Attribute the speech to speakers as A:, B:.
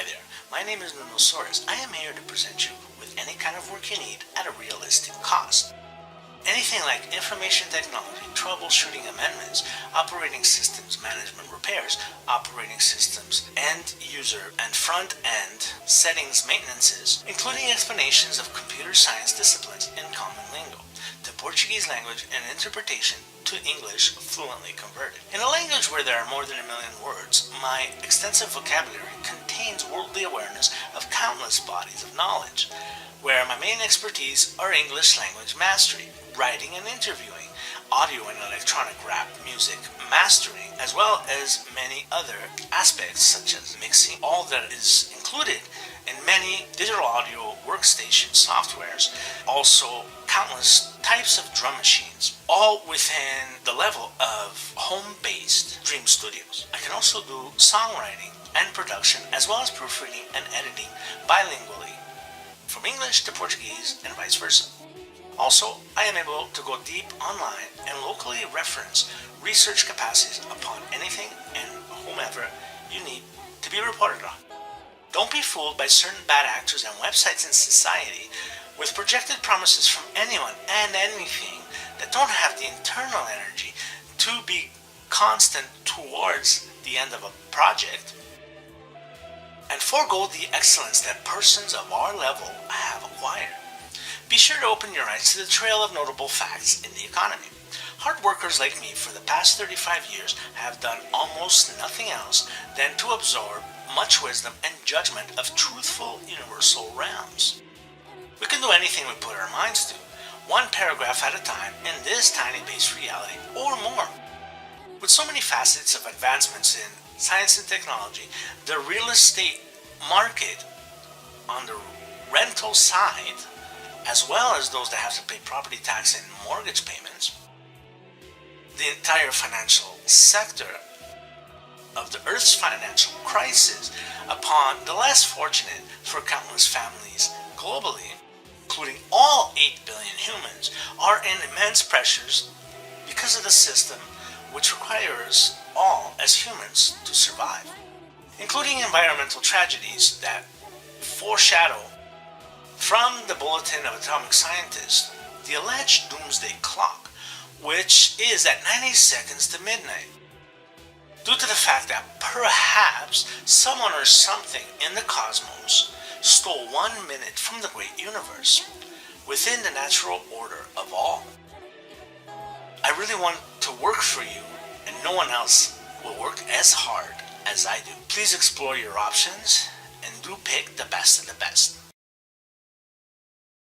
A: there, my name is Nuno Soares. I am here to present you with any kind of work you need at a realistic cost. Anything like information technology, troubleshooting amendments, operating systems management repairs, operating systems end user and front end settings maintenances, including explanations of computer science disciplines in common lingo, the Portuguese language and interpretation to English fluently converted. In a language where there are more than 1 million words, my extensive vocabulary contains worldly awareness of countless bodies of knowledge, where my main expertise are English language mastery, writing and interviewing, audio and electronic rap music mastering, as well as many other aspects such as mixing, all that is included in many digital audio workstation softwares, also countless types of drum machines, all within the level of home-based dream studios. I can also do songwriting and production, as well as proofreading and editing bilingually, from English to Portuguese and vice versa. Also, I am able to go deep online and locally reference research capacities upon anything and whomever you need to be reported on. Don't be fooled by certain bad actors and websites in society with projected promises from anyone and anything that don't have the internal energy to be constant towards the end of a project, and forego the excellence that persons of our level have acquired. Be sure to open your eyes to the trail of notable facts in the economy. Hard workers like me for the past 35 years have done almost nothing else than to absorb much wisdom and judgment of truthful universal realms. We can do anything we put our minds to, one paragraph at a time in this tiny base reality or more. With so many facets of advancements in science and technology, the real estate market on the rental side, as well as those that have to pay property tax and mortgage payments, the entire financial sector of the Earth's financial crisis upon the less fortunate for countless families globally, including all 8 billion humans, are in immense pressures because of the system which requires all as humans to survive, including environmental tragedies that foreshadow from the Bulletin of Atomic Scientists the alleged doomsday clock, which is at 90 seconds to midnight, due to the fact that perhaps someone or something in the cosmos stole 1 minute from the great universe within the natural order of all. I really want to work for you, and no one else will work as hard as I do. Please explore your options and do pick the best of the best.